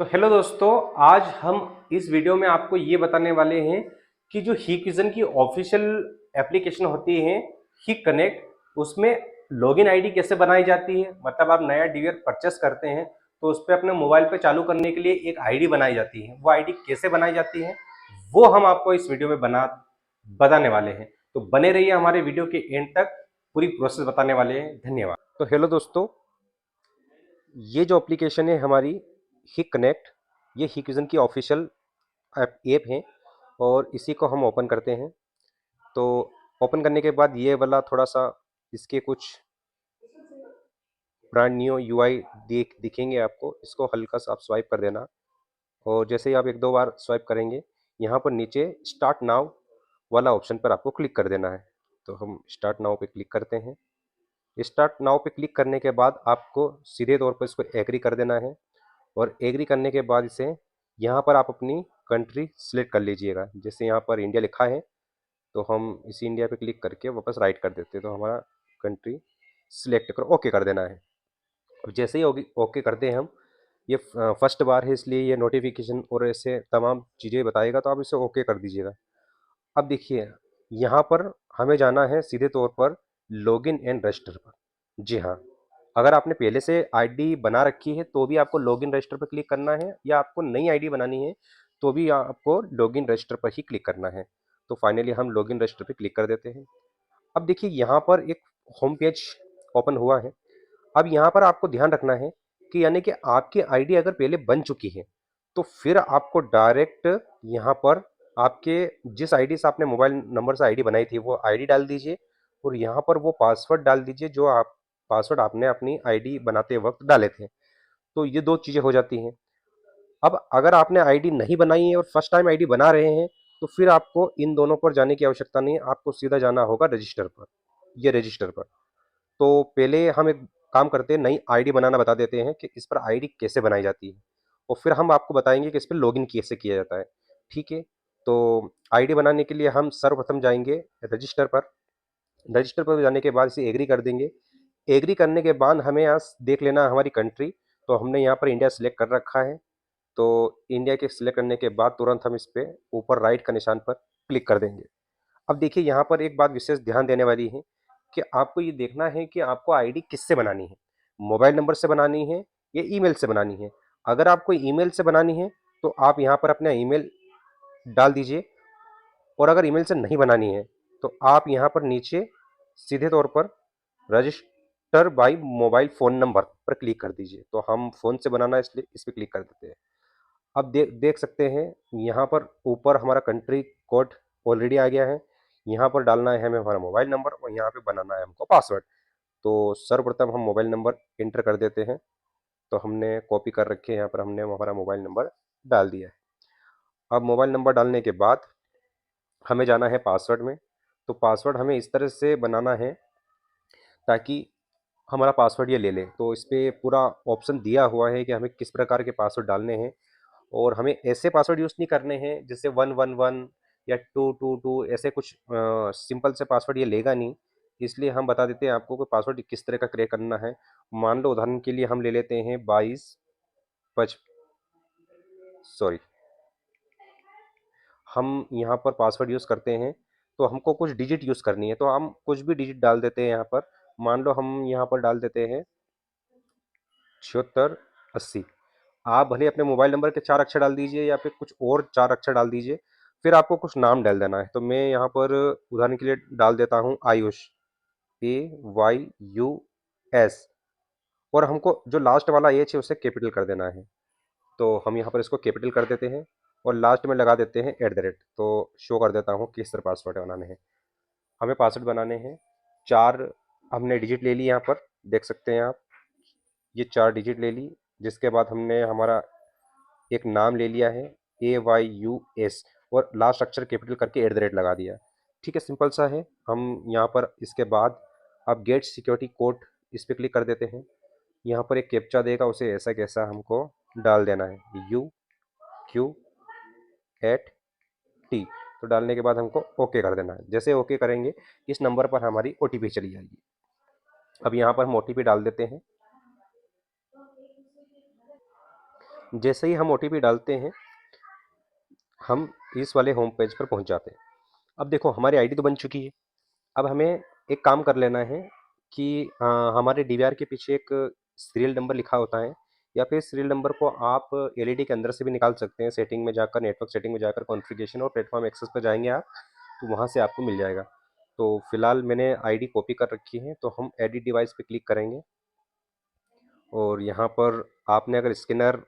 तो हेलो दोस्तों, आज हम इस वीडियो में आपको ये बताने वाले हैं कि जो हिकविजन की ऑफिशियल एप्लीकेशन होती है हिक कनेक्ट, उसमें लॉगिन आईडी कैसे बनाई जाती है। मतलब आप नया डीवीआर परचेस करते हैं तो उस पर अपने मोबाइल पे चालू करने के लिए एक आईडी बनाई जाती है। वो आईडी कैसे बनाई जाती है वो हम आपको इस वीडियो में बताने वाले हैं। तो बने रहिए हमारे वीडियो के एंड तक, पूरी प्रोसेस बताने वाले हैं। धन्यवाद। तो हेलो दोस्तों, ये जो एप्लीकेशन है हमारी हिक कनेक्ट, ये हिकविजन की ऑफिशियल ऐप है और इसी को हम ओपन करते हैं। तो ओपन करने के बाद ये वाला थोड़ा सा इसके कुछ ब्रांड न्यू यूआई दिखेंगे आपको। इसको हल्का सा आप स्वाइप कर देना और जैसे ही आप एक दो बार स्वाइप करेंगे, यहाँ पर नीचे स्टार्ट नाउ वाला ऑप्शन पर आपको क्लिक कर देना है। तो हम स्टार्ट नाउ पे क्लिक करते हैं। स्टार्ट नाउ पे क्लिक करने के बाद आपको सीधे तौर पर इसको एग्री कर देना है और एग्री करने के बाद इसे यहाँ पर आप अपनी कंट्री सिलेक्ट कर लीजिएगा। जैसे यहाँ पर इंडिया लिखा है तो हम इसी इंडिया पे क्लिक करके वापस राइट कर देते हैं, तो हमारा कंट्री सिलेक्ट कर ओके कर देना है। और जैसे ही ओके करते हैं हम, ये फर्स्ट बार है इसलिए ये नोटिफिकेशन और ऐसे तमाम चीज़ें बताएगा, तो आप इसे ओके कर दीजिएगा। अब देखिए, यहाँ पर हमें जाना है सीधे तौर पर लॉगिन एंड रजिस्टर पर। जी हाँ, अगर आपने पहले से आईडी बना रखी है तो भी आपको लॉगिन रजिस्टर पर क्लिक करना है, या आपको नई आईडी बनानी है तो भी आपको लॉगिन रजिस्टर पर ही क्लिक करना है। तो फाइनली हम लॉगिन रजिस्टर पर क्लिक कर देते हैं। अब देखिए, यहाँ पर एक होम पेज ओपन हुआ है। अब यहाँ पर आपको ध्यान रखना है कि यानी कि आपकी आईडी अगर पहले बन चुकी है तो फिर आपको डायरेक्ट यहाँ पर आपके जिस आईडी से आपने मोबाइल नंबर से आईडी बनाई थी वो आईडी डाल दीजिए और यहाँ पर वो पासवर्ड डाल दीजिए जो आप पासवर्ड आपने अपनी आईडी बनाते वक्त डाले थे। तो ये दो चीज़ें हो जाती हैं। अब अगर आपने आईडी नहीं बनाई है और फर्स्ट टाइम आईडी बना रहे हैं तो फिर आपको इन दोनों पर जाने की आवश्यकता नहीं है, आपको सीधा जाना होगा रजिस्टर पर, ये रजिस्टर पर। तो पहले हम एक काम करते हैं, नई आईडी बनाना बता देते हैं कि इस पर आईडी कैसे बनाई जाती है और फिर हम आपको बताएंगे कि इस पर लॉगिन कैसे किया जाता है। ठीक है, तो आईडी बनाने के लिए हम सर्वप्रथम जाएंगे रजिस्टर पर। रजिस्टर पर जाने के बाद इसे एग्री कर देंगे। एग्री करने के बाद हमें यहाँ देख लेना हमारी कंट्री। तो हमने यहाँ पर इंडिया सिलेक्ट कर रखा है, तो इंडिया के सिलेक्ट करने के बाद तुरंत हम इस पे ऊपर राइट का निशान पर क्लिक कर देंगे। अब देखिए, यहाँ पर एक बात विशेष ध्यान देने वाली है कि आपको ये देखना है कि आपको आईडी किससे बनानी है, मोबाइल नंबर से बनानी है या ईमेल से बनानी है। अगर आपको ईमेल से बनानी है तो आप यहाँ पर अपना ईमेल डाल दीजिए, और अगर ईमेल से नहीं बनानी है तो आप यहाँ पर नीचे सीधे तौर पर register by mobile phone number पर क्लिक कर दीजिए। तो हम फ़ोन से बनाना है इसलिए इस पर क्लिक कर देते हैं। अब देख सकते हैं यहाँ पर ऊपर हमारा कंट्री कोड ऑलरेडी आ गया है। यहाँ पर डालना है हमें हमारा मोबाइल नंबर और यहाँ पे बनाना है हमको पासवर्ड। तो सर्वप्रथम हम मोबाइल नंबर एंटर कर देते हैं। तो हमने कॉपी कर रखे हैं, यहाँ पर हमने हमारा मोबाइल नंबर डाल दिया है। अब मोबाइल नंबर डालने के बाद हमें जाना है पासवर्ड में। तो पासवर्ड हमें इस तरह से बनाना है ताकि हमारा पासवर्ड ये ले ले। तो इस पे पूरा ऑप्शन दिया हुआ है कि हमें किस प्रकार के पासवर्ड डालने हैं, और हमें ऐसे पासवर्ड यूज़ नहीं करने हैं जैसे 111 या 222, ऐसे कुछ सिंपल से पासवर्ड ये लेगा नहीं। इसलिए हम बता देते हैं आपको कि पासवर्ड किस तरह का क्रिएट करना है। मान लो उदाहरण के लिए हम ले लेते हैं 22 पच सॉरी, हम यहाँ पर पासवर्ड यूज़ करते हैं तो हमको कुछ डिजिट यूज़ करनी है, तो हम कुछ भी डिजिट डाल देते हैं यहाँ पर। मान लो हम यहाँ पर डाल देते हैं 7680। आप भले अपने मोबाइल नंबर के 4 अक्षर डाल दीजिए या फिर कुछ और 4 अक्षर डाल दीजिए, फिर आपको कुछ नाम डाल देना है। तो मैं यहाँ पर उदाहरण के लिए डाल देता हूँ आयुष, AYUS, और हमको जो लास्ट वाला एच है उसे कैपिटल कर देना है। तो हम यहाँ पर इसको कैपिटल कर देते हैं और लास्ट में लगा देते हैं @ तो शो कर देता हूँ किस तरह पासवर्ड बनाने हैं। हमें पासवर्ड बनाने हैं 4, हमने डिजिट ले ली यहाँ पर, देख सकते हैं आप, ये 4 डिजिट ले ली। जिसके बाद हमने हमारा एक नाम ले लिया है AYUS और लास्ट अक्षर कैपिटल करके @ लगा दिया। ठीक है, सिंपल सा है। हम यहाँ पर इसके बाद अब गेट सिक्योरिटी कोड इस पर क्लिक कर देते हैं। यहाँ पर एक कैप्चा देगा, उसे ऐसा कैसा हमको डाल देना है, UQ8T। तो डालने के बाद हमको ओके कर देना है। जैसे ओके करेंगे इस नंबर पर हमारी OTP चली जाएगी। अब यहाँ पर हम OTP डाल देते हैं। जैसे ही हम ओटीपी डालते हैं, हम इस वाले होम पेज पर पहुंच जाते हैं। अब देखो हमारी आईडी तो बन चुकी है। अब हमें एक काम कर लेना है कि हमारे डीवीआर के पीछे एक सीरियल नंबर लिखा होता है, या फिर सीरियल नंबर को आप एलईडी के अंदर से भी निकाल सकते हैं। सेटिंग में जाकर, नेटवर्क सेटिंग में जाकर कॉन्फ़िगरेशन और प्लेटफ़ॉर्म एक्सेस पर जाएँगे आप, तो वहाँ से आपको मिल जाएगा। तो फिलहाल मैंने आईडी कॉपी कर रखी है, तो हम एडिट डिवाइस पे क्लिक करेंगे और यहाँ पर आपने अगर स्कैनर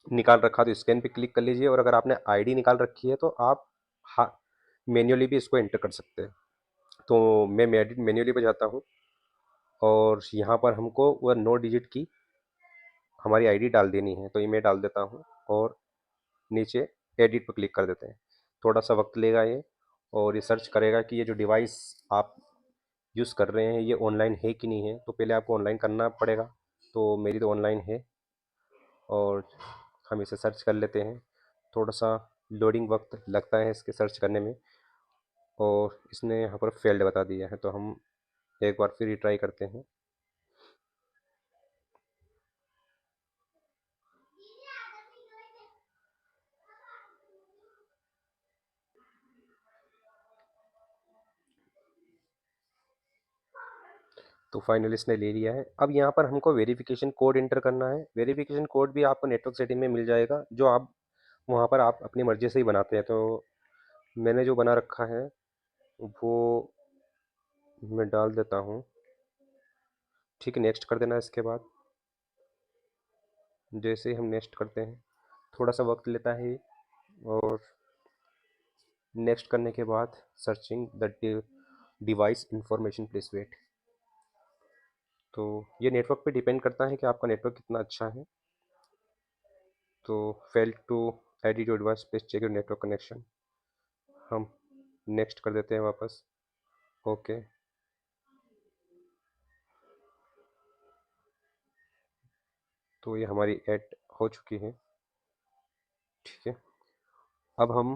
निकाल रखा तो स्कैन पे क्लिक कर लीजिए, और अगर आपने आईडी निकाल रखी है तो आप हाँ, मैन्युअली भी इसको एंटर कर सकते हैं। तो मैं मैन्युअली पे जाता हूँ और यहाँ पर हमको वह 9 डिजिट की हमारी आईडी डाल देनी है, तो ये मैं डाल देता हूँ और नीचे एडिट पर क्लिक कर देते हैं। थोड़ा सा वक्त लेगा ये, और ये सर्च करेगा कि ये जो डिवाइस आप यूज़ कर रहे हैं ये ऑनलाइन है कि नहीं है। तो पहले आपको ऑनलाइन करना पड़ेगा, तो मेरी तो ऑनलाइन है और हम इसे सर्च कर लेते हैं। थोड़ा सा लोडिंग वक्त लगता है इसके सर्च करने में, और इसने यहाँ पर फेल्ड बता दिया है, तो हम एक बार फिर रिट्राई करते हैं। तो फाइनली इसने ले लिया है। अब यहाँ पर हमको वेरिफिकेशन कोड एंटर करना है। वेरिफिकेशन कोड भी आपको नेटवर्क सेटिंग में मिल जाएगा, जो आप वहाँ पर आप अपनी मर्जी से ही बनाते हैं। तो मैंने जो बना रखा है वो मैं डाल देता हूँ। ठीक है, नेक्स्ट कर देना। इसके बाद जैसे ही हम नेक्स्ट करते हैं, थोड़ा सा वक्त लेता है ये, और नेक्स्ट करने के बाद searching the device information, please wait. तो ये नेटवर्क पे डिपेंड करता है कि आपका नेटवर्क कितना अच्छा है। तो fail to edit your device, please check your network connection. हम नेक्स्ट कर देते हैं वापस। ओके, तो ये हमारी ऐड हो चुकी है। ठीक है, अब हम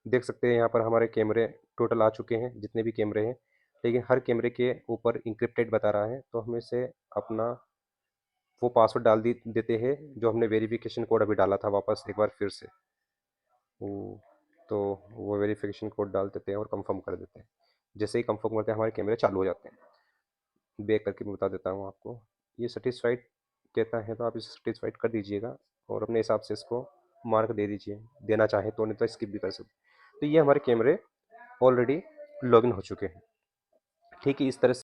देख सकते हैं यहाँ पर हमारे कैमरे टोटल आ चुके हैं, जितने भी कैमरे हैं, लेकिन हर कैमरे के ऊपर इंक्रिप्टेड बता रहा है। तो हम इसे अपना वो पासवर्ड डाल देते हैं जो हमने वेरिफिकेशन कोड अभी डाला था, वापस एक बार फिर से। वो तो वो वेरिफिकेशन कोड डाल देते हैं और कंफर्म कर देते हैं। जैसे ही कंफर्म करते हैं हमारे कैमरे चालू हो जाते हैं। बैक करके मैं बता देता हूँ आपको। ये सेटिस्फाइड कहता है, तो आप इसे सेटिस्फाइड कर दीजिएगा और अपने हिसाब से इसको मार्क दे दीजिए, देना चाहें तो, नहीं तो स्किप भी कर सकते। तो ये हमारे कैमरे ऑलरेडी लॉगिन हो चुके हैं। ठीक है, इस तरह से